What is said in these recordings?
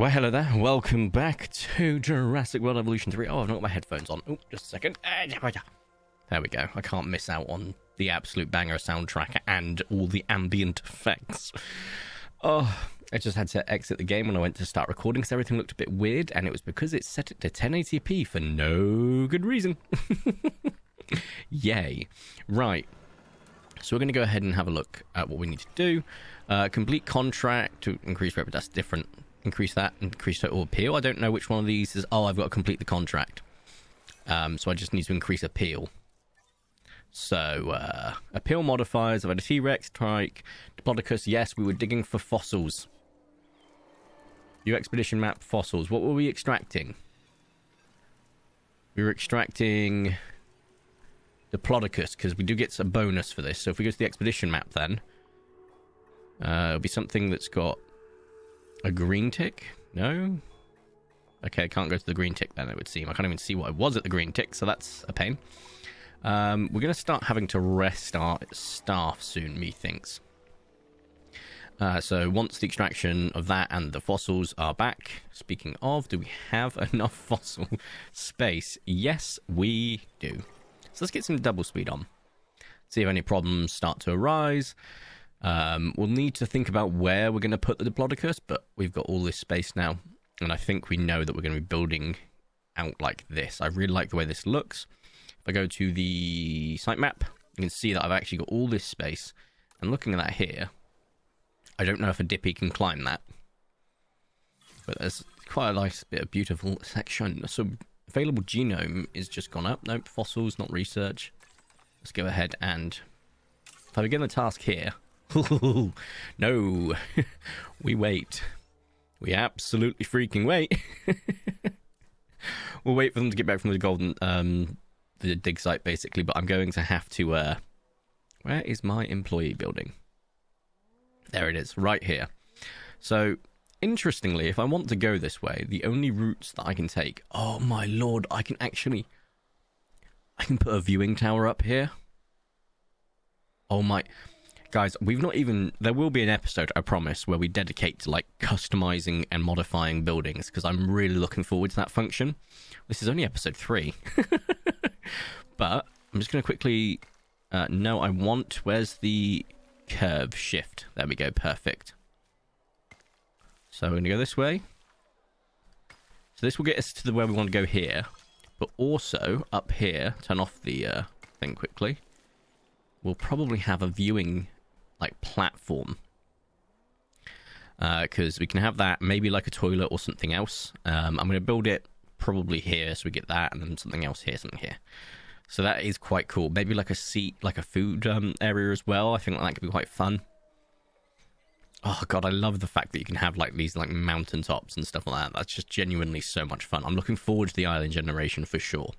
Well, hello there. Welcome back to Jurassic World Evolution 3. Oh, I've not got my headphones on. Oh, just a second. There we go. I can't miss out on the absolute banger soundtrack and all the ambient effects. Oh, I just had to exit the game when I went to start recording because everything looked a bit weird, and it was because it set it to 1080p for no good reason. Yay. Right. So we're going to go ahead and have a look at what we need to do. Complete contract to increase revenue. That's different. Increase that, increase total appeal. I don't know which one of these is... Oh, I've got to complete the contract. So I just need to increase appeal. So, appeal modifiers. I've had a T-Rex, Trike, Diplodocus. Yes, we were digging for fossils. View expedition map, fossils. What were we extracting? We were extracting Diplodocus, because we do get a bonus for this. So if we go to the expedition map then, it'll be something that's got a green tick? No? Okay, I can't go to the green tick then, it would seem. I can't even see what I was at the green tick, so that's a pain. We're going to start having to restart staff soon, methinks. So once the extraction of that and the fossils are back, speaking of, do we have enough fossil space? Yes, we do. So let's get some double speed on. See if any problems start to arise. We'll need to think about where we're going to put the Diplodocus, but we've got all this space now, and I think we know that we're going to be building out like this. I really like the way this looks. If I go to the site map, you can see that I've actually got all this space, and looking at that here, I don't know if a Dippy can climb that, but there's quite a nice bit of beautiful section. So available genome is just gone up. Nope, fossils, not research. Let's go ahead and, if I begin the task here, no, we wait. We absolutely freaking wait. We'll wait for them to get back from the golden, the dig site basically, but I'm going to have to, where is my employee building? There it is, right here. So, interestingly, if I want to go this way, the only routes that I can take, oh my lord, I can put a viewing tower up here. Oh my... Guys, we've not even... There will be an episode, I promise, where we dedicate to, like, customizing and modifying buildings, because I'm really looking forward to that function. This is only episode 3. But I'm just going to quickly... no, I want... Where's the curve shift? There we go, perfect. So we're going to go this way. So this will get us to the where we want to go here. But also, up here, turn off the thing quickly. We'll probably have a viewing... like platform, because we can have that, maybe like a toilet or something else. I'm going to build it probably here, so we get that, and then something else here, something here. So that is quite cool. Maybe like a seat, like a food area as well. I think that could be quite fun. Oh god, I love the fact that you can have like these like mountaintops and stuff like that. That's just genuinely so much fun. I'm looking forward to the island generation for sure.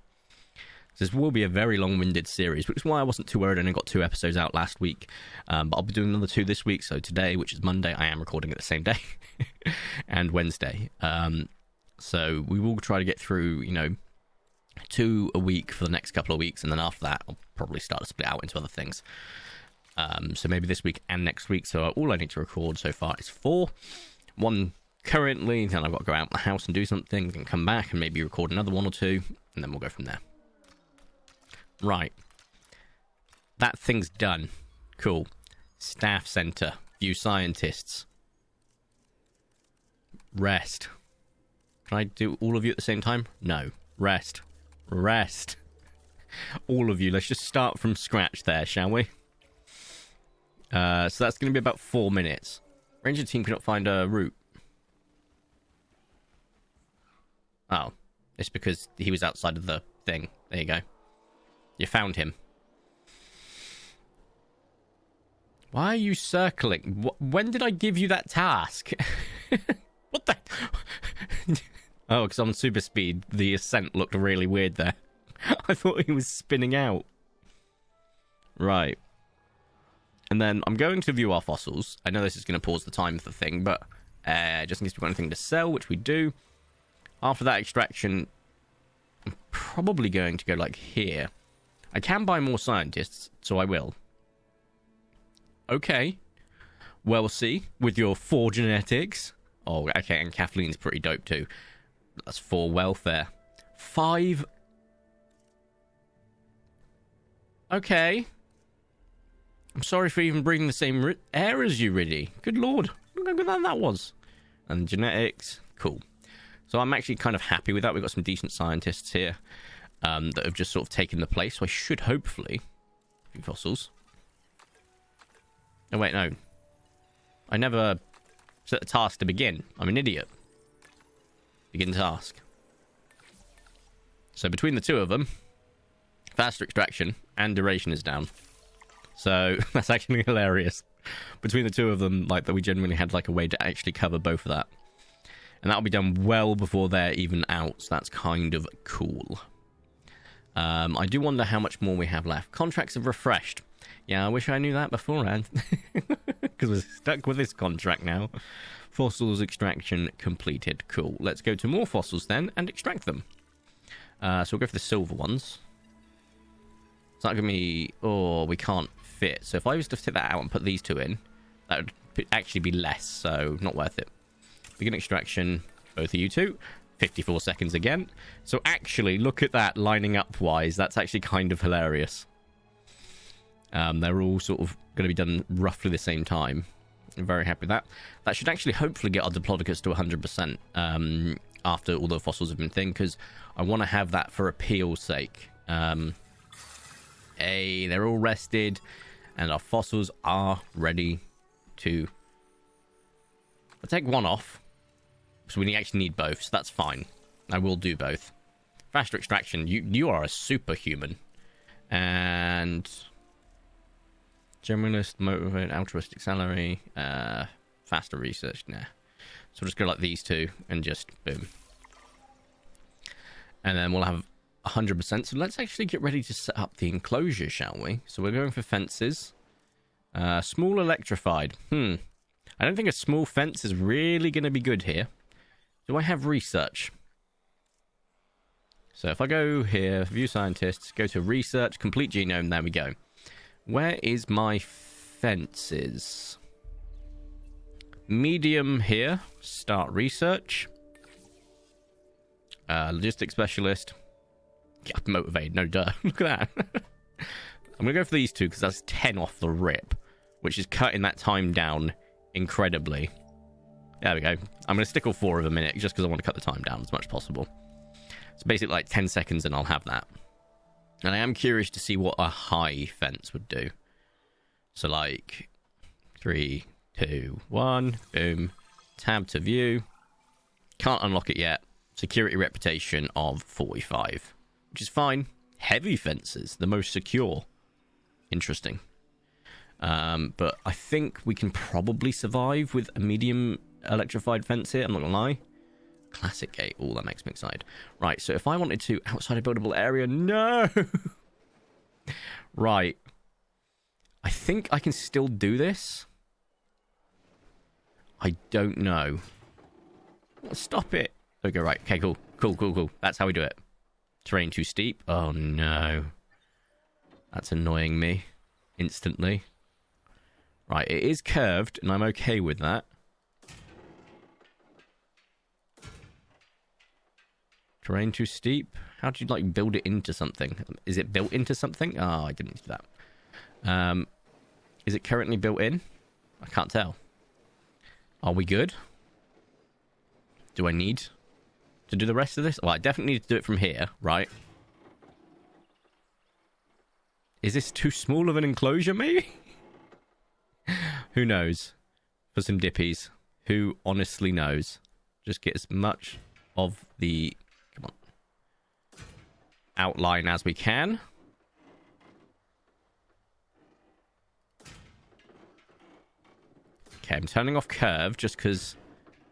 This will be a very long-winded series, which is why I wasn't too worried and I got 2 episodes out last week. But I'll be doing another 2 this week. So today, which is Monday, I am recording it the same day. And Wednesday. So we will try to get through, 2 a week for the next couple of weeks. And then after that, I'll probably start to split out into other things. So maybe this week and next week. So all I need to record so far is 4. 1 currently. Then I've got to go out the house and do something. Then come back and maybe record another 1 or 2. And then we'll go from there. Right. That thing's done. Cool. Staff center. View scientists. Rest. Can I do all of you at the same time? No. Rest. Rest. All of you. Let's just start from scratch there, shall we? So that's going to be about 4 minutes. Ranger team cannot find a route. Oh. It's because he was outside of the thing. There you go. You found him. Why are you circling? When did I give you that task? What the... Oh, because on super speed, the ascent looked really weird there. I thought he was spinning out. Right. And then I'm going to view our fossils. I know this is going to pause the time for the thing, but just in case we've got anything to sell, which we do. After that extraction, I'm probably going to go like here. I can buy more scientists, so I will. Okay. Well, see, with your 4 genetics, Oh, okay, and Kathleen's pretty dope too. That's 4 welfare. 5. Okay. I'm sorry for even breathing the same air as you, Riddy. Good lord. Look how good that was. And genetics. Cool. So I'm actually kind of happy with that. We've got some decent scientists here that have just sort of taken the place. So I should hopefully... a few fossils. Oh, wait, no. I never set a task to begin. I'm an idiot. Begin task. So between the two of them, faster extraction and duration is down. So that's actually hilarious. Between the two of them, like that, we genuinely had like a way to actually cover both of that. And that'll be done well before they're even out. So that's kind of cool. I do wonder how much more we have left. Contracts have refreshed. Yeah, I wish I knew that beforehand. Because we're stuck with this contract now. Fossils extraction completed. Cool. Let's go to more fossils then and extract them. So we'll go for the silver ones. It's not going to be... Oh, we can't fit. So if I was to take that out and put these 2 in, that would actually be less. So not worth it. Begin extraction. Both of you 2. 54 seconds again. So actually, look at that lining up wise. That's actually kind of hilarious. They're all sort of going to be done roughly the same time. I'm very happy with that. That should actually hopefully get our Diplodocus to 100% after all the fossils have been thinned, because I want to have that for appeal's sake. Hey, they're all rested, and our fossils are ready to... I'll take one off, so we actually need both, so that's fine. I will do both. Faster extraction, you are a superhuman. And... Generalist, motivate, altruistic salary, faster research, nah. So we'll just go like these 2 and just boom. And then we'll have 100%. So let's actually get ready to set up the enclosure, shall we? So we're going for fences. Small electrified. I don't think a small fence is really going to be good here. Do I have research? So if I go here, view scientists, go to research, complete genome, there we go. Where is my fences? Medium here. Start research. Logistics specialist. Yeah, motivated. No, duh. Look at that. I'm going to go for these 2 because that's 10 off the rip, which is cutting that time down incredibly. There we go. I'm going to stick all 4 of them in it just because I want to cut the time down as much as possible. So basically like 10 seconds and I'll have that. And I am curious to see what a high fence would do. So like 3, 2, 1, boom. Tab to view. Can't unlock it yet. Security reputation of 45, which is fine. Heavy fences, the most secure. Interesting. But I think we can probably survive with a medium electrified fence here. I'm not gonna lie. Classic gate. Oh, that makes me excited. Right, so if I wanted to... Outside a buildable area... No! Right. I think I can still do this. I don't know. Stop it. Okay, right. Okay, cool. Cool. That's how we do it. Terrain too steep. Oh, no. That's annoying me. Instantly. Right, it is curved, and I'm okay with that. Terrain too steep? How do you, like, build it into something? Is it built into something? Oh, I didn't do that. Is it currently built in? I can't tell. Are we good? Do I need to do the rest of this? Well, I definitely need to do it from here, right? Is this too small of an enclosure, maybe? Who knows? For some dippies. Who honestly knows? Just get as much of the... Come on. Outline as we can. Okay, I'm turning off curve just because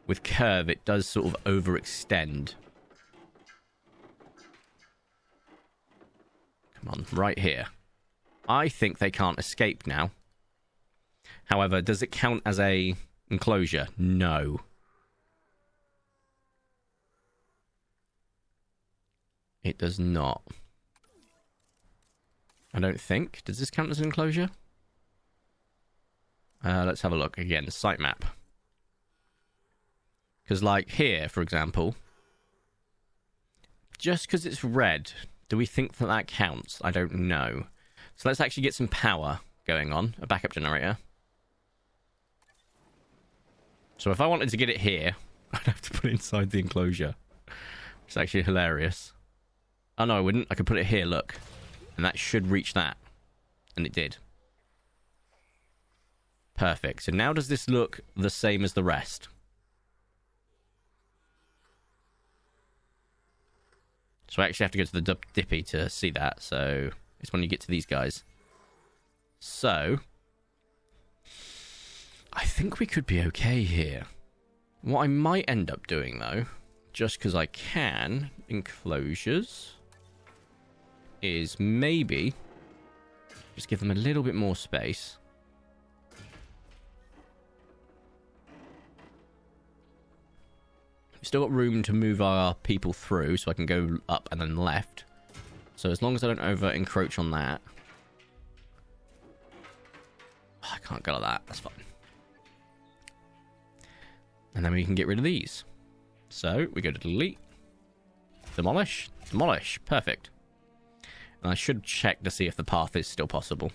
with curve it does sort of overextend. Come on, right here. I think they can't escape now. However, does it count as a enclosure? No. It does not. I don't think. Does this count as an enclosure? Let's have a look again. Sitemap. Because, like, here, for example, just because it's red, do we think that that counts? I don't know. So let's actually get some power going on. A backup generator. So if I wanted to get it here, I'd have to put it inside the enclosure. Which is actually hilarious. Oh, no, I wouldn't. I could put it here, look. And that should reach that. And it did. Perfect. So now does this look the same as the rest? So I actually have to go to the Dippy to see that. So it's when you get to these guys. So I think we could be okay here. What I might end up doing, though, just because I can, enclosures, is maybe just give them a little bit more space. We've still got room to move our people through, so I can go up and then left. So as long as I don't over encroach on that. Oh, I can't go like that. That's fine. And then we can get rid of these. So we go to delete. Demolish. Demolish. Perfect. And I should check to see if the path is still possible.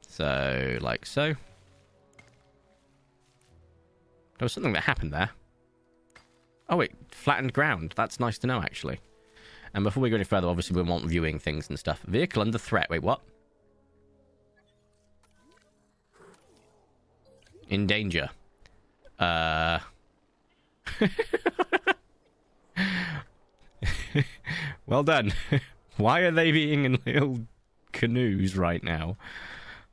So, like so. There was something that happened there. Oh, it flattened ground. That's nice to know, actually. And before we go any further, obviously we want viewing things and stuff. Vehicle under threat. Wait, what? In danger. Well done. Why are they being in little canoes right now?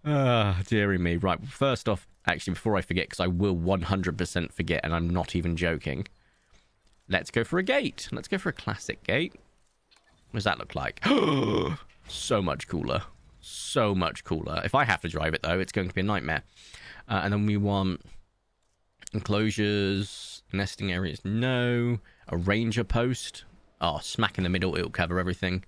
Dearie me. Right, first off, actually, before I forget, because I will 100% forget, and I'm not even joking. Let's go for a gate. Let's go for a classic gate. What does that look like? So much cooler. So much cooler. If I have to drive it, though, it's going to be a nightmare. And then we want enclosures, nesting areas, no. A ranger post. Oh, smack in the middle, it'll cover everything.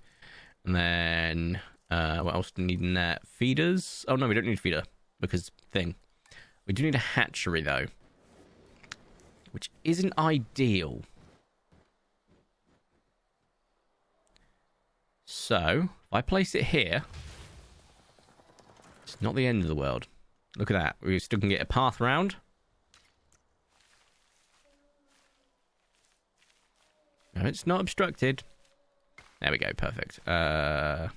And then, what else do we need in there? Feeders? Oh, no, we don't need a feeder, because thing. We do need a hatchery, though. Which isn't ideal. So, if I place it here, it's not the end of the world. Look at that. We still can get a path round. No, it's not obstructed. There we go. Perfect. Perfect.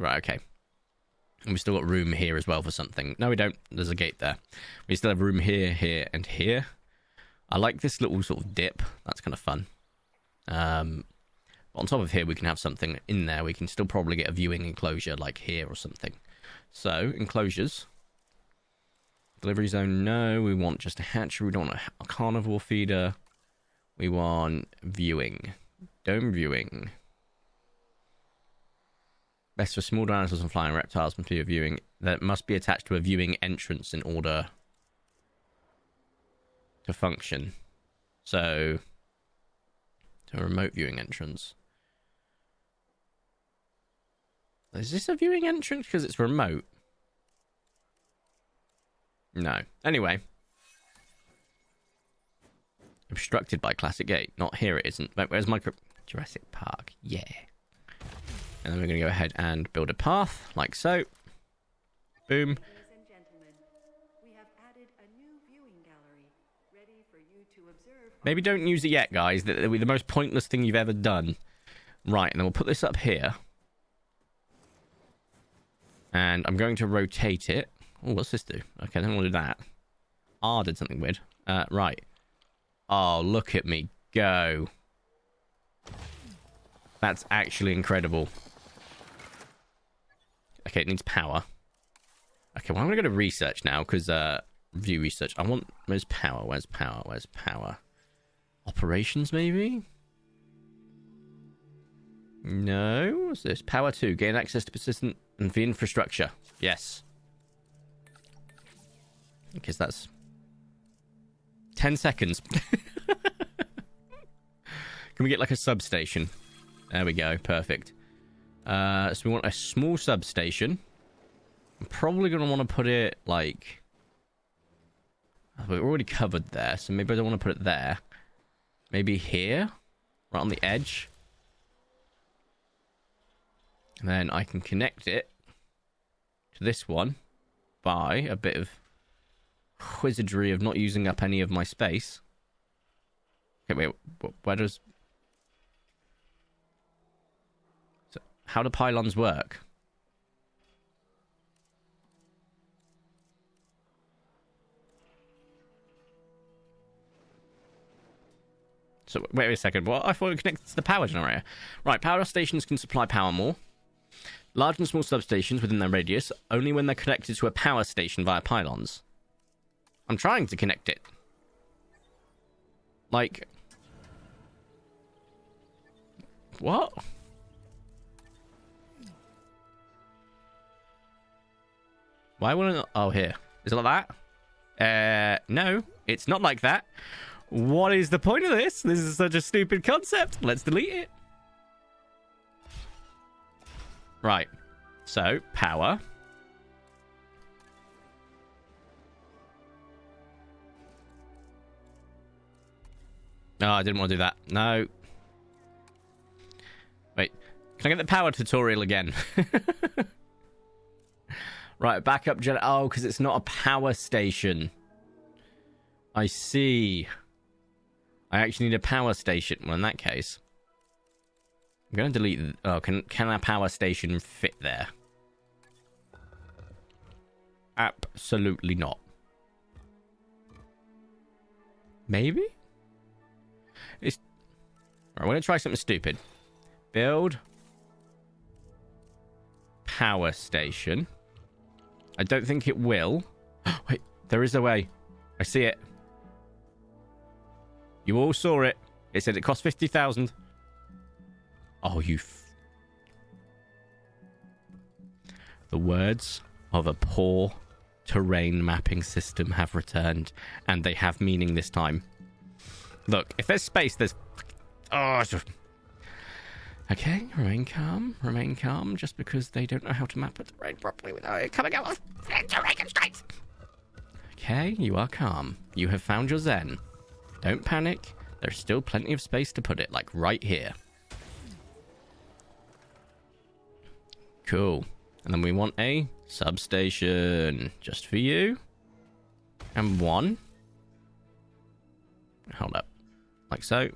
Right, okay. And we still got room here as well for something. No, we don't. There's a gate there. We still have room here, here, and here. I like this little sort of dip. That's kind of fun. On top of here, we can have something in there. We can still probably get a viewing enclosure like here or something. So, enclosures. Delivery zone, no. We want just a hatchery. We don't want a carnivore feeder. We want viewing. Dome viewing. Best for small dinosaurs and flying reptiles must be a viewing. That must be attached to a viewing entrance in order to function. So, to a remote viewing entrance. Is this a viewing entrance because it's remote? No. Anyway. Obstructed by classic gate. Not here, it isn't. Where's my Jurassic Park? Yeah. And then we're going to go ahead and build a path, like so. Boom. Maybe don't use it yet, guys. That'll be the most pointless thing you've ever done. Right, and then we'll put this up here. And I'm going to rotate it. Oh, what's this do? Okay, then we'll do that. R did something weird. Right. Oh, look at me go. That's actually incredible. Okay, it needs power. Okay, well, I'm going to go to research now, because, view research. I want... Where's power? Where's power? Where's power? Operations, maybe? No? What's this? Power 2. Gain access to persistent and the infrastructure. Yes. Because that's 10 seconds. Can we get like a substation? There we go. Perfect. So we want a small substation. I'm probably going to want to put it like we're already covered there, so maybe I don't want to put it there. Maybe here, right on the edge. And then I can connect it to this one by a bit of wizardry of not using up any of my space. Okay, wait, where does... So, how do pylons work? So, wait a second. Well, I thought it connected to the power generator. Right, power stations can supply power more. Large and small substations within their radius, only when they're connected to a power station via pylons. I'm trying to connect it. Like... What? Why wouldn't it... Oh, here. Is it like that? No, it's not like that. What is the point of this? This is such a stupid concept. Let's delete it. Right. So, power. Oh, I didn't want to do that. No. Wait. Can I get the power tutorial again? Right, backup gen... Oh, because it's not a power station. I see. I actually need a power station. Well, in that case, I'm going to delete... Oh, can our power station fit there? Absolutely not. Maybe? It's... Right, we're going to try something stupid. Build... Power station. I don't think it will. Wait, there is a way. I see it. You all saw it. It said it cost 50,000. Oh, you... The words of a poor terrain mapping system have returned, and they have meaning this time. Look, if there's space, there's... Oh, okay, remain calm, just because they don't know how to map a terrain properly without it coming out with terrain constraints. Okay, you are calm. You have found your zen. Don't panic. There's still plenty of space to put it, like right here. Cool. And then we want a substation just for you. And one. Hold up. Like so.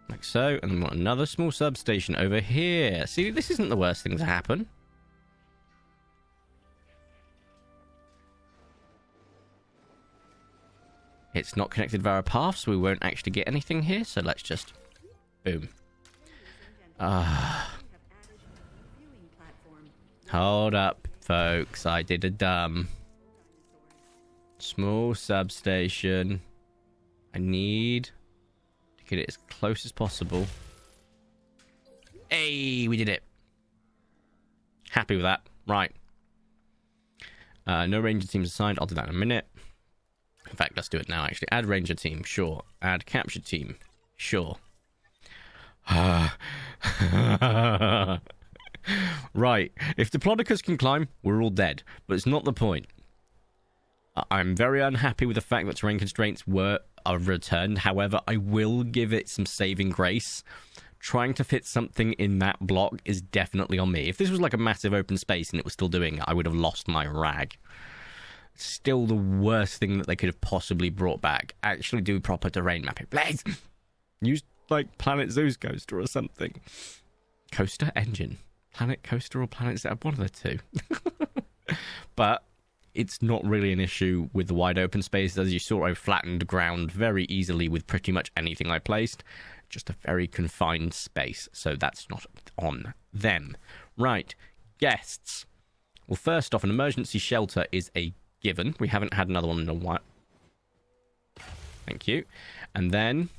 Like so. And then we want another small substation over here. See, this isn't the worst thing to happen. It's not connected via a path, so we won't actually get anything here. So let's just... Boom. Hold up, folks. I did a dumb. Small substation. I need to get it as close as possible. Hey, we did it. Happy with that. Right. No ranger teams assigned. I'll do that in a minute. In fact, let's do it now, actually. Add ranger team. Sure. Add capture team. Sure. Right. If Diplodocus can climb, we're all dead. But it's not the point. I'm very unhappy with the fact that terrain constraints are returned. However, I will give it some saving grace. Trying to fit something in that block is definitely on me. If this was like a massive open space and it was still doing it, I would have lost my rag. Still the worst thing that they could have possibly brought back. Actually do proper terrain mapping. Please! Use, like, Planet Zeus Coaster or something. Coaster engine. Planet Coaster or Planet Zeus? One of the two. But it's not really an issue with the wide open space. As you saw, I flattened ground very easily with pretty much anything I placed. Just a very confined space. So that's not on them. Right. Guests. Well, first off, an emergency shelter is a given. We haven't had another one in a while. Thank you. And then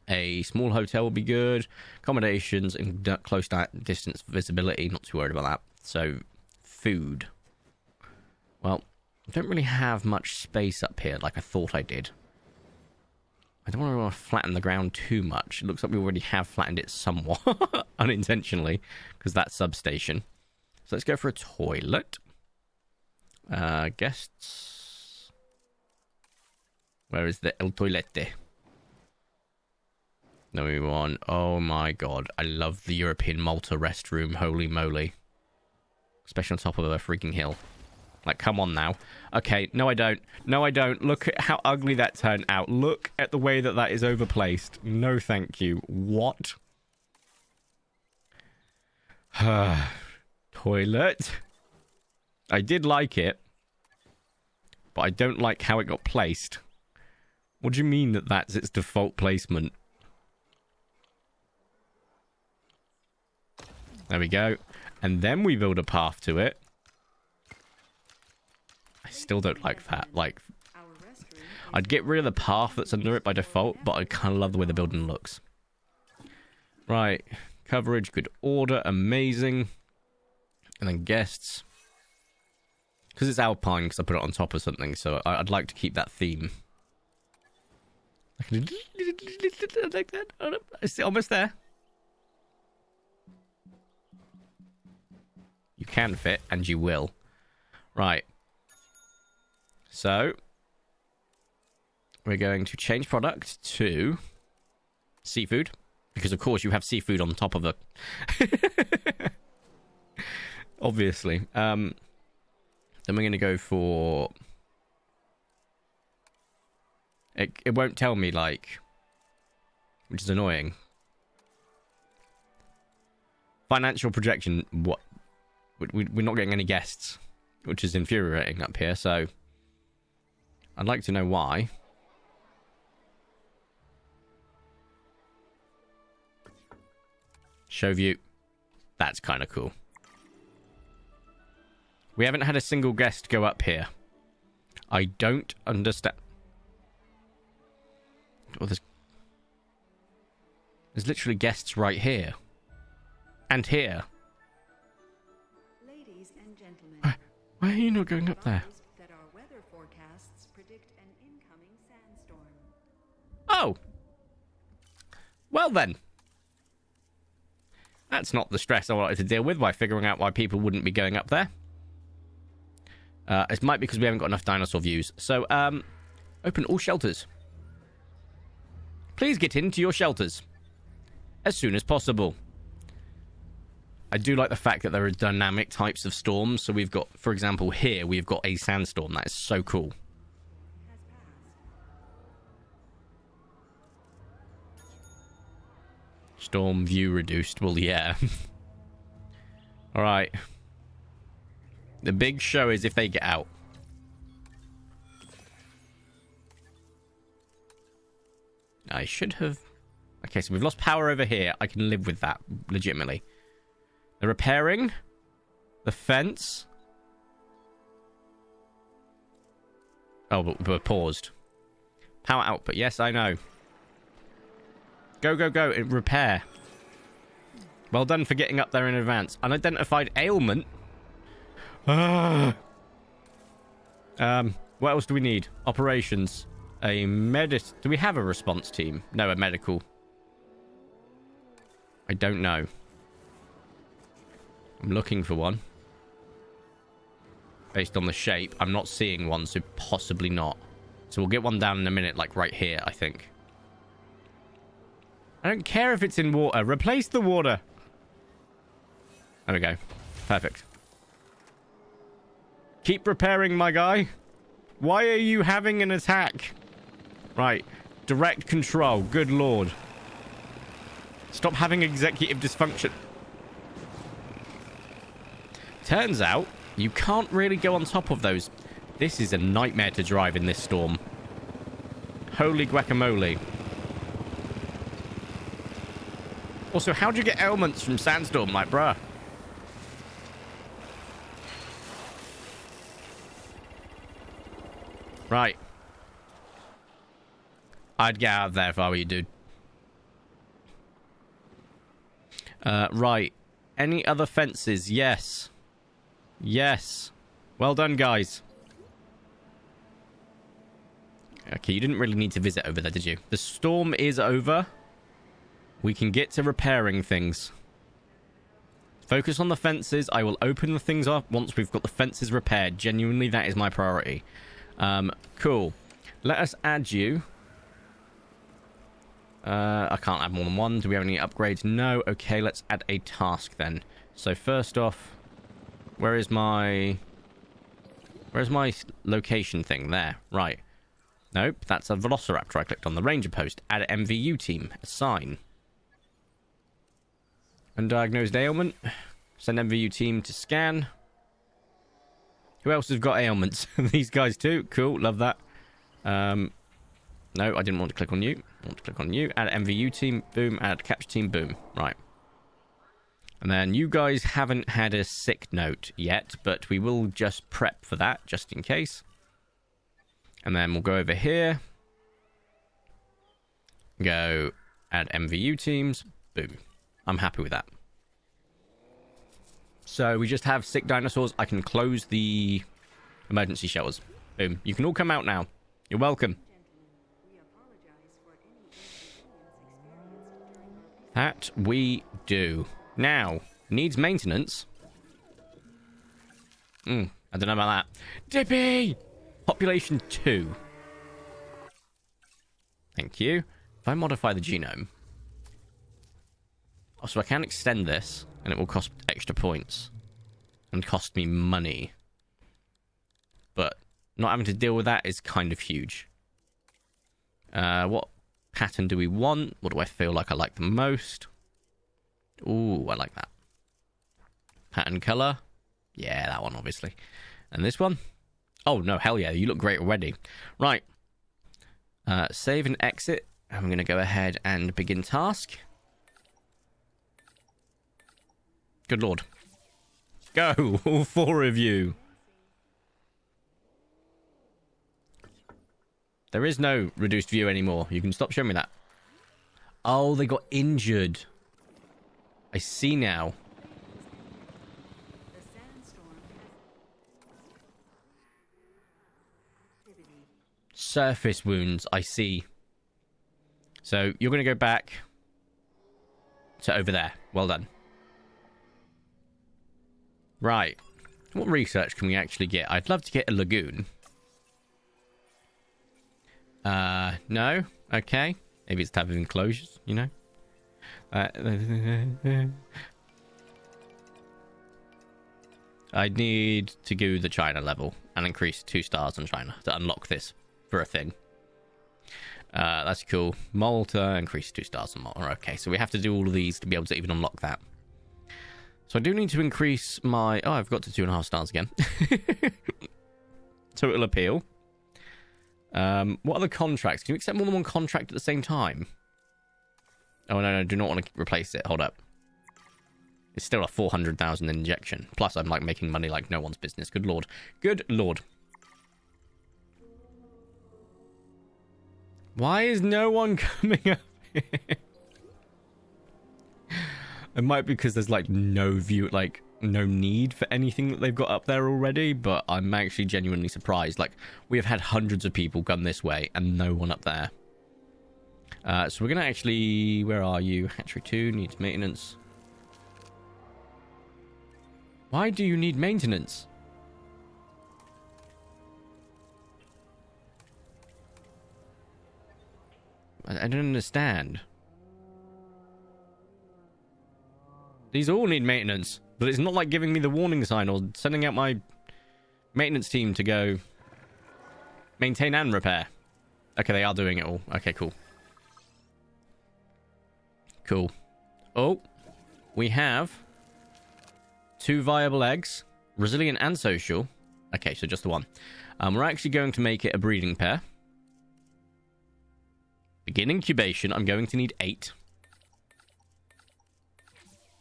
a small hotel will be good. Accommodations and close distance visibility. Not too worried about that. So, food. Well, I don't really have much space up here like I thought I did. I don't want to flatten the ground too much. It looks like we already have flattened it somewhat unintentionally because that's substation. So let's go for a toilet. Guests. Where is the el toilette? No, we want... Oh my god. I love the European Malta restroom. Holy moly. Especially on top of a freaking hill. Like, come on now. Okay, no I don't. No I don't. Look at how ugly that turned out. Look at the way that that is overplaced. No thank you. What? Toilet. I did like it. But I don't like how it got placed. What do you mean that that's its default placement? There we go. And then we build a path to it. I still don't like that. Like, I'd get rid of the path that's under it by default, but I kind of love the way the building looks. Right. Coverage, good order, amazing. And then guests. Because it's alpine, because I put it on top of something, so I'd like to keep that theme. Like that. It's almost there. You can fit, and you will. Right. So, we're going to change product to seafood. Because, of course, you have seafood on top of the... Obviously. Then we're going to go for... It won't tell me, like... Which is annoying. Financial projection. What? We're not getting any guests. Which is infuriating up here, so... I'd like to know why. Show view. That's kind of cool. We haven't had a single guest go up here. I don't understand. Oh, there's literally guests right here. And here. Ladies and gentlemen, why are you not going up there? that our weather forecasts predict an incoming sandstorm. Oh. Well then. That's not the stress I wanted to deal with by figuring out why people wouldn't be going up there. It might be because we haven't got enough dinosaur views. So, open all shelters. Please get into your shelters as soon as possible. I do like the fact that there are dynamic types of storms. So we've got, for example, here we've got a sandstorm. That is so cool. Storm view reduced. Well, yeah. All right. The big show is if they get out. I should have... Okay, so we've lost power over here. I can live with that, legitimately. They're repairing the fence. Oh, but we're paused. Power output. Yes, I know. Go, go, go. Repair. Well done for getting up there in advance. Unidentified ailment. What else do we need? Operations. A medic... Do we have a response team? No, a medical. I don't know. I'm looking for one. Based on the shape, I'm not seeing one, so possibly not. So we'll get one down in a minute, like right here, I think. I don't care if it's in water. Replace the water. There we go. Perfect. Keep repairing, my guy. Why are you having an attack? Right. Direct control. Good lord. Stop having executive dysfunction. Turns out, you can't really go on top of those. This is a nightmare to drive in this storm. Holy guacamole. Also, how'd you get ailments from sandstorm, like, bruh? Right. I'd get out of there if I were you, dude. Right. Any other fences? Yes. Yes. Well done, guys. Okay, you didn't really need to visit over there, did you? The storm is over. We can get to repairing things. Focus on the fences. I will open the things up once we've got the fences repaired. Genuinely, that is my priority. Cool. let us add you. I can't add more than one. Do we have any upgrades? No. Okay, let's add a task then. So first off, where's my location thing? There. Right. Nope, that's a velociraptor I clicked on. The ranger post. Add MVU team. Assign. Undiagnosed ailment. Send MVU team to scan. Who else has got ailments? These guys too. Cool, love that. No, I didn't want to click on you. I want to click on you. Add MVU team. Boom. Add capture team. Boom. Right. And then you guys haven't had a sick note yet, but we will just prep for that, just in case. And then we'll go over here. Go add MVU teams. Boom. I'm happy with that. So we just have sick dinosaurs. I can close the emergency shelters. Boom. You can all come out now. You're welcome. That we do. Now, needs maintenance. I don't know about that. Dippy! Population 2. Thank you. If I modify the genome... Oh, so I can extend this, and it will cost extra points. And cost me money. But not having to deal with that is kind of huge. What pattern do we want? What do I feel like I like the most? Ooh, I like that. Pattern color. Yeah, that one, obviously. And this one? Oh, no, hell yeah. You look great already. Right. Save and exit. I'm going to go ahead and begin task. Good lord. Go, all 4 of you. There is no reduced view anymore. You can stop showing me that. Oh, they got injured. I see now. Surface wounds, I see. So you're going to go back to over there. Well done. Right. What research can we actually get? I'd love to get a lagoon. No? Okay. Maybe it's type of enclosures, you know? I need to go the China level and increase 2 stars on China to unlock this for a thing. That's cool. Malta, increase 2 stars on Malta. Okay, so we have to do all of these to be able to even unlock that. So I do need to increase my... Oh, I've got to 2.5 stars again. Total appeal. What other contracts? Can you accept more than one contract at the same time? Oh, no, do not want to replace it. Hold up. It's still a 400,000 injection. Plus, I'm like making money like no one's business. Good lord. Good lord. Why is no one coming up here? It might be because there's like no view, like no need for anything that they've got up there already, but I'm actually genuinely surprised. Like, we have had hundreds of people come this way and no one up there. So we're going to actually... Where are you? Hatchery 2 needs maintenance. Why do you need maintenance? I don't understand. These all need maintenance, but it's not like giving me the warning sign or sending out my maintenance team to go maintain and repair. Okay, they are doing it all. Okay, cool. Cool. Oh, we have 2 viable eggs, resilient and social. Okay, so just the one. We're actually going to make it a breeding pair. Begin incubation. I'm going to need 8.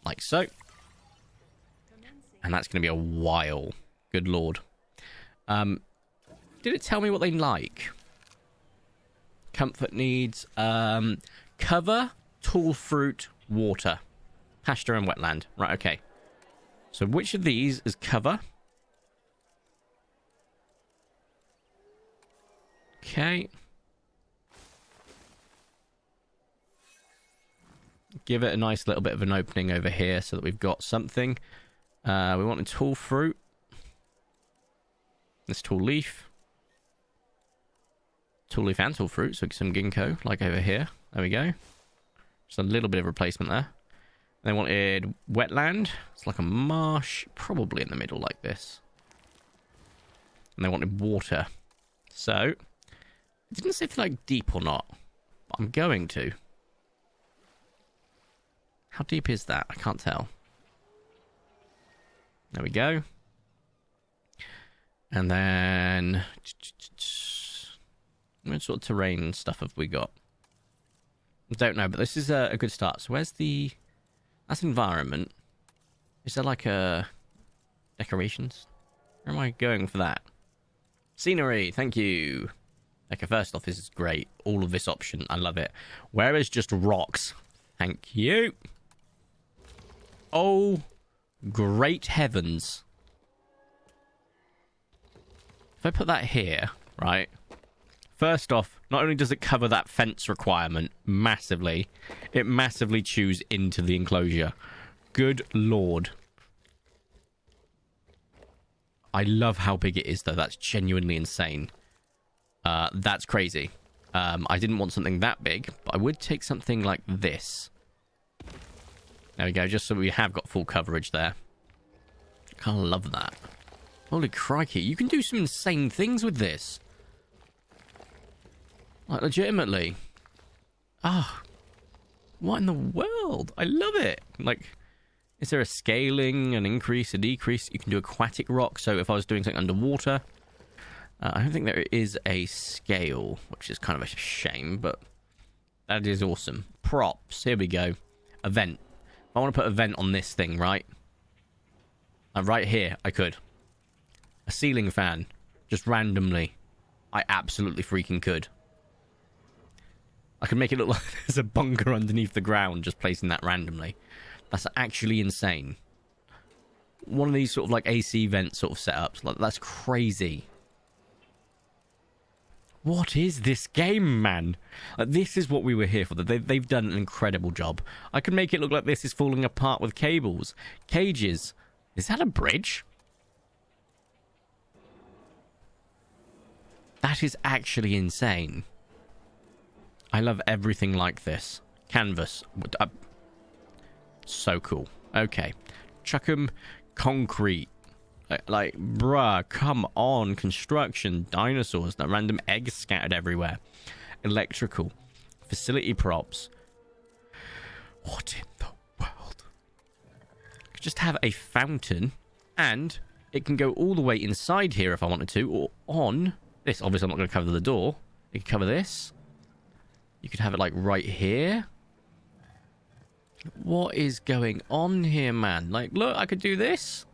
Like so. And that's going to be a while. Good lord. Did it tell me what they like? Comfort needs. Cover, tall fruit, water. Pasture and wetland. Right, okay. So which of these is cover? Okay. Give it a nice little bit of an opening over here so that we've got something. We want a tall fruit. This tall leaf. Tall leaf and tall fruit, so some ginkgo, like over here. There we go. Just a little bit of replacement there. They wanted wetland. It's like a marsh, probably in the middle like this. And they wanted water. So, it didn't say if like deep or not. But I'm going to. How deep is that? I can't tell. There we go. And then... what sort of terrain stuff have we got? I don't know, but this is a good start. So where's the... that's environment. Is there like a... decorations? Where am I going for that? Scenery, thank you. Okay, first off, this is great. All of this option, I love it. Where is just rocks? Thank you. Oh, great heavens. If I put that here, right? First off, not only does it cover that fence requirement massively, it massively chews into the enclosure. Good lord. I love how big it is, though. That's genuinely insane. That's crazy. I didn't want something that big, but I would take something like this. There we go, just so we have got full coverage there. I kind of love that. Holy crikey, you can do some insane things with this. Like, legitimately. Ah. What in the world? I love it. Like, is there a scaling, an increase, a decrease? You can do aquatic rock, so if I was doing something underwater... I don't think there is a scale, which is kind of a shame, but that is awesome. Props, here we go. Event. If I want to put a vent on this thing, right? Right here, I could. A ceiling fan, just randomly. I absolutely freaking could. I could make it look like there's a bunker underneath the ground, just placing that randomly. That's actually insane. One of these sort of like AC vent sort of setups, like that's crazy. What is this game, man? This is what we were here for. They've done an incredible job. I could make it look like this is falling apart with cables. Cages. Is that a bridge? That is actually insane. I love everything like this. Canvas. So cool. Okay. Chuck 'em. Concrete. Like, bruh, come on. Construction, dinosaurs, that random eggs scattered everywhere. Electrical. Facility props. What in the world? I could just have a fountain, and it can go all the way inside here if I wanted to, or on this. Obviously, I'm not going to cover the door. You could cover this. You could have it, like, right here. What is going on here, man? Like, look, I could do this.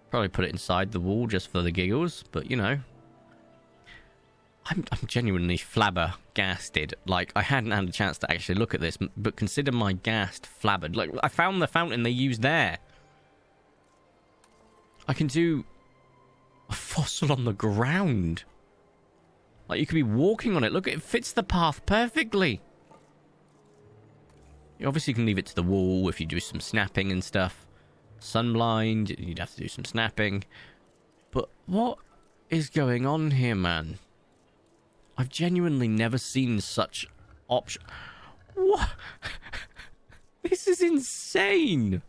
Probably put it inside the wall just for the giggles, but you know, I'm genuinely flabbergasted. Like, I hadn't had a chance to actually look at this, but consider my gassed flabbered. Like, I found the fountain they used there. I can do a fossil on the ground. Like, you could be walking on it. Look, it fits the path perfectly. You obviously can leave it to the wall if you do some snapping and stuff. Sunblind, you'd have to do some snapping. But what is going on here, man? I've genuinely never seen such option. What? This is insane.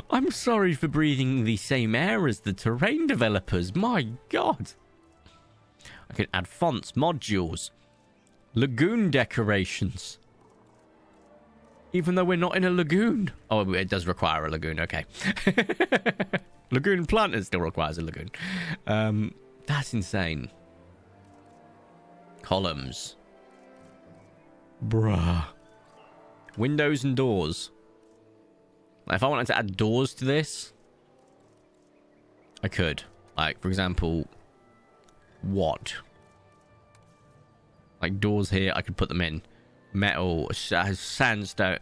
I'm sorry for breathing the same air as the terrain developers. My God. I can add fonts, modules, lagoon decorations. Even though we're not in a lagoon. Oh, it does require a lagoon. Okay. Lagoon Planter still requires a lagoon. That's insane. Columns. Bruh. Windows and doors. Like, if I wanted to add doors to this, I could. Like, for example, what? Like, doors here, I could put them in. Metal, sandstone.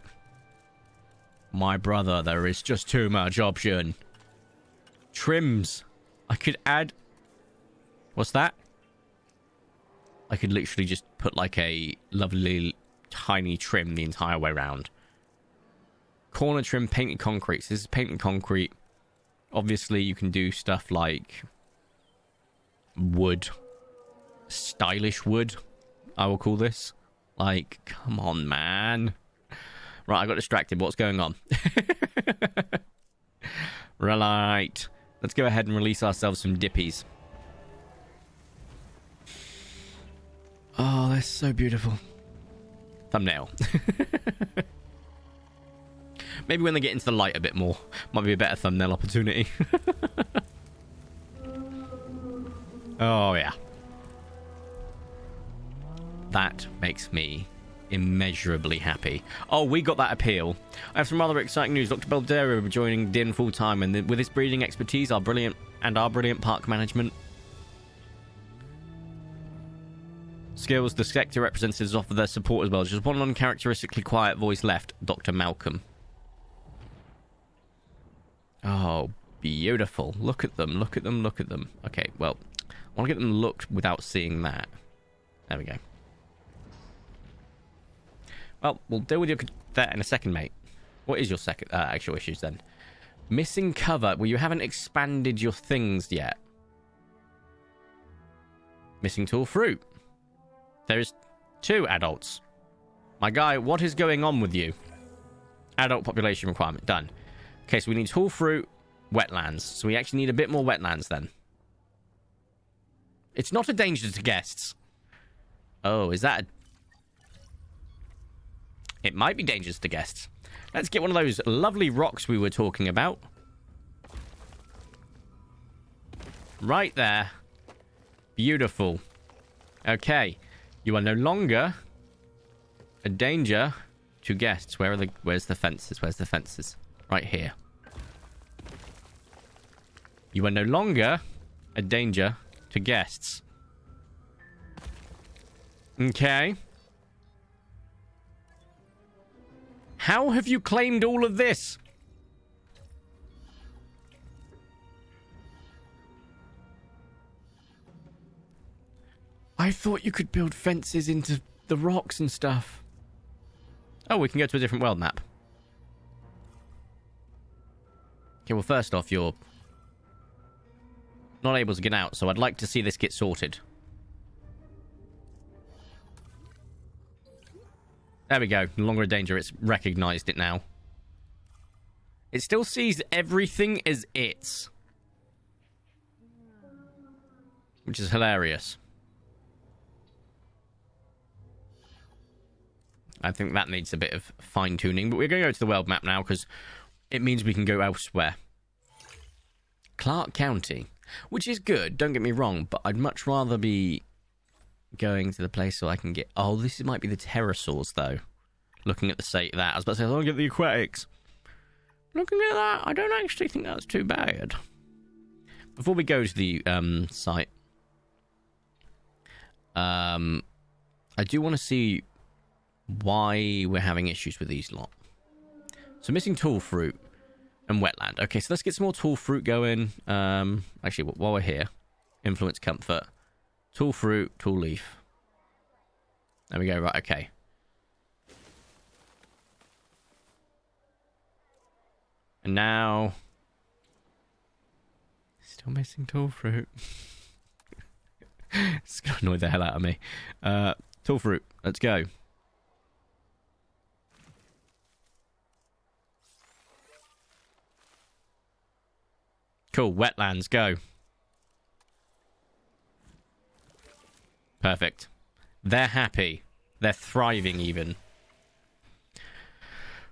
My brother, there is just too much option. Trims. I could add... What's that? I could literally just put like a lovely tiny trim the entire way around. Corner trim, painted concrete. So this is painted concrete. Obviously, you can do stuff like wood. Stylish wood, I will call this. Like, come on, man. Right, I got distracted. What's going on? Right. Let's go ahead and release ourselves some dippies. Oh, they're so beautiful. Thumbnail. Maybe when they get into the light a bit more. Might be a better thumbnail opportunity. Oh, yeah. That makes me immeasurably happy. Oh, we got that appeal. I have some rather exciting news. Dr. Beldera will be joining Din full-time, and with his breeding expertise, our brilliant park management skills, the sector representatives offer their support as well. Just one uncharacteristically quiet voice left, Dr. Malcolm. Oh, beautiful. Look at them, look at them, look at them. Okay, well, I want to get them looked without seeing that. There we go. Well, we'll deal with that in a second, mate. What is your second actual issues then? Missing cover. Well, you haven't expanded your things yet. Missing tall fruit. There's 2 adults. My guy, what is going on with you? Adult population requirement. Done. Okay, so we need tall fruit, wetlands. So we actually need a bit more wetlands then. It's not a danger to guests. Oh, is that a... It might be dangerous to guests. Let's get one of those lovely rocks we were talking about. Right there. Beautiful. Okay. You are no longer a danger to guests. Where's the fences? Where's the fences? Right here. You are no longer a danger to guests. Okay. How have you claimed all of this? I thought you could build fences into the rocks and stuff. Oh, we can go to a different world map. Okay, well, first off, you're not able to get out, so I'd like to see this get sorted. There we go. No longer a danger. It's recognized it now. It still sees everything as its. Which is hilarious. I think that needs a bit of fine-tuning. But we're going to go to the world map now because it means we can go elsewhere. Clark County. Which is good, don't get me wrong. But I'd much rather be going to the place so I can get... Oh, this might be the pterosaurs, though. Looking at the state of that. I was about to say, I'll get the aquatics. Looking at that, I don't actually think that's too bad. Before we go to the site... I do want to see why we're having issues with these lot. So missing tall fruit and wetland. Okay, so let's get some more tall fruit going. Actually, while we're here, influence comfort. Tall fruit, tall leaf. There we go. Right, okay. And now... Still missing tall fruit. It's going to annoy the hell out of me. Tall fruit. Let's go. Cool. Wetlands. Go. Perfect. They're happy. They're thriving even.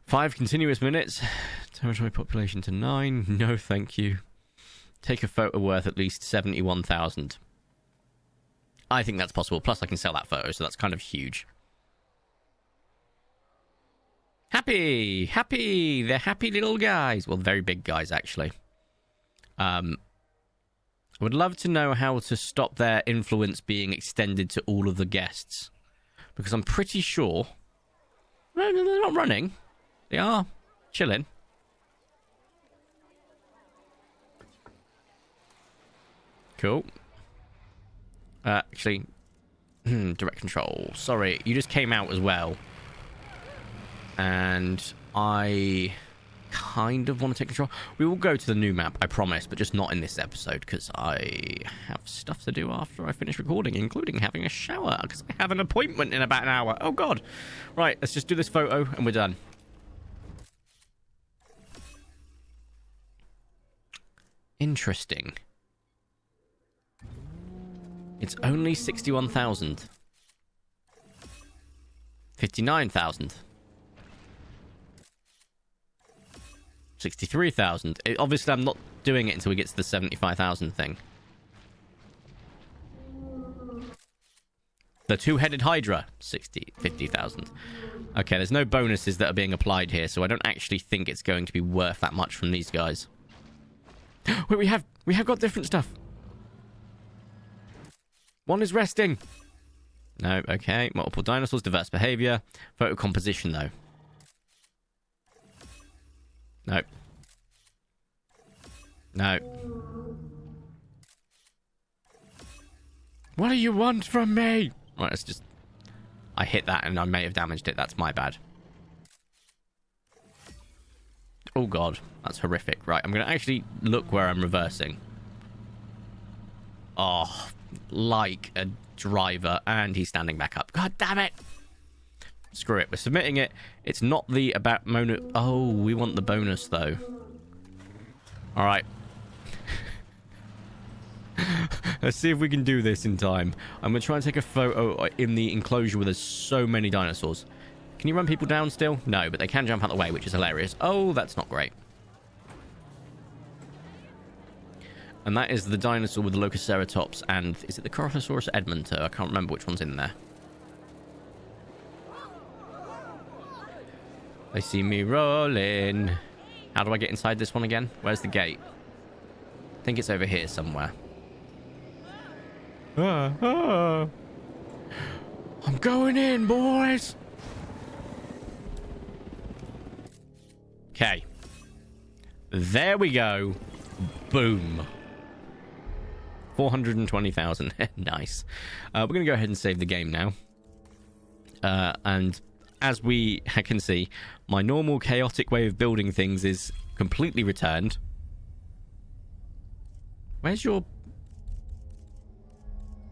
5 continuous minutes. Territory population to 9. No, thank you. Take a photo worth at least 71,000. I think that's possible. Plus, I can sell that photo, so that's kind of huge. Happy! Happy! They're happy little guys. Well, very big guys, actually. I would love to know how to stop their influence being extended to all of the guests. Because I'm pretty sure... No, they're not running. They are chilling. Cool. Actually... direct control. Sorry, you just came out as well. And I kind of want to take control. We will go to the new map, I promise, but just not in this episode, because I have stuff to do after I finish recording, including having a shower, because I have an appointment in about an hour. Oh, God. Right, let's just do this photo, and we're done. Interesting. It's only 61,000. 59,000. 63,000. Obviously, I'm not doing it until we get to the 75,000 thing. The two-headed Hydra, 50,000. Okay, there's no bonuses that are being applied here, so I don't actually think it's going to be worth that much from these guys. Wait, we have got different stuff. One is resting. No, okay. Multiple dinosaurs, diverse behavior. Photo composition, though. No. No. What do you want from me? Right, let's just... I hit that and I may have damaged it. That's my bad. Oh, God. That's horrific. Right, I'm going to actually look where I'm reversing. Oh, like a driver. And he's standing back up. God damn it. Screw it. We're submitting it. It's not the about mono... Oh, we want the bonus, though. All right. Let's see if we can do this in time. I'm going to try and take a photo in the enclosure where there's so many dinosaurs. Can you run people down still? No, but they can jump out the way, which is hilarious. Oh, that's not great. And that is the dinosaur with the Lococeratops and... Is it the Corythosaurus Edmonton? I can't remember which one's in there. They see me rolling. How do I get inside this one again? Where's the gate? I think it's over here somewhere. I'm going in, boys. Okay. There we go. Boom. 420,000. Nice. We're going to go ahead and save the game now. And as we can see, my normal chaotic way of building things is completely returned. Where's your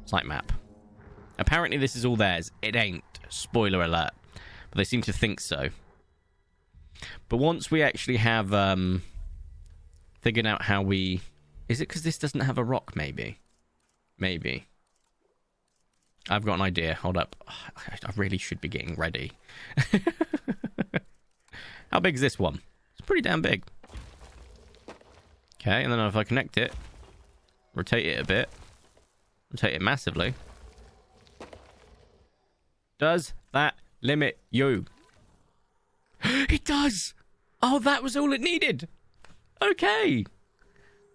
site map? Apparently this is all theirs. It ain't. Spoiler alert. But they seem to think so. But once we actually have figured out how we... Is it because this doesn't have a rock, maybe? Maybe. I've got an idea. Hold up. I really should be getting ready. How big is this one? It's pretty damn big. Okay, and then if I connect it, rotate it a bit, rotate it massively. Does that limit you? It does! Oh, that was all it needed! Okay!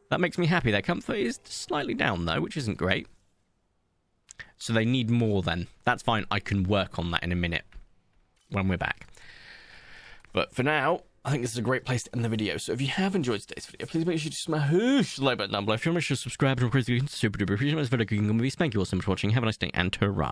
That makes me happy. Their comfort is slightly down, though, which isn't great. So they need more, then. That's fine. I can work on that in a minute when we're back. But for now, I think this is a great place to end the video. So if you have enjoyed today's video, please make sure to smash the like button down below. If you want to make sure to subscribe and press the super duper appreciate this video. Thank you all so much for watching. Have a nice day and ta-ra.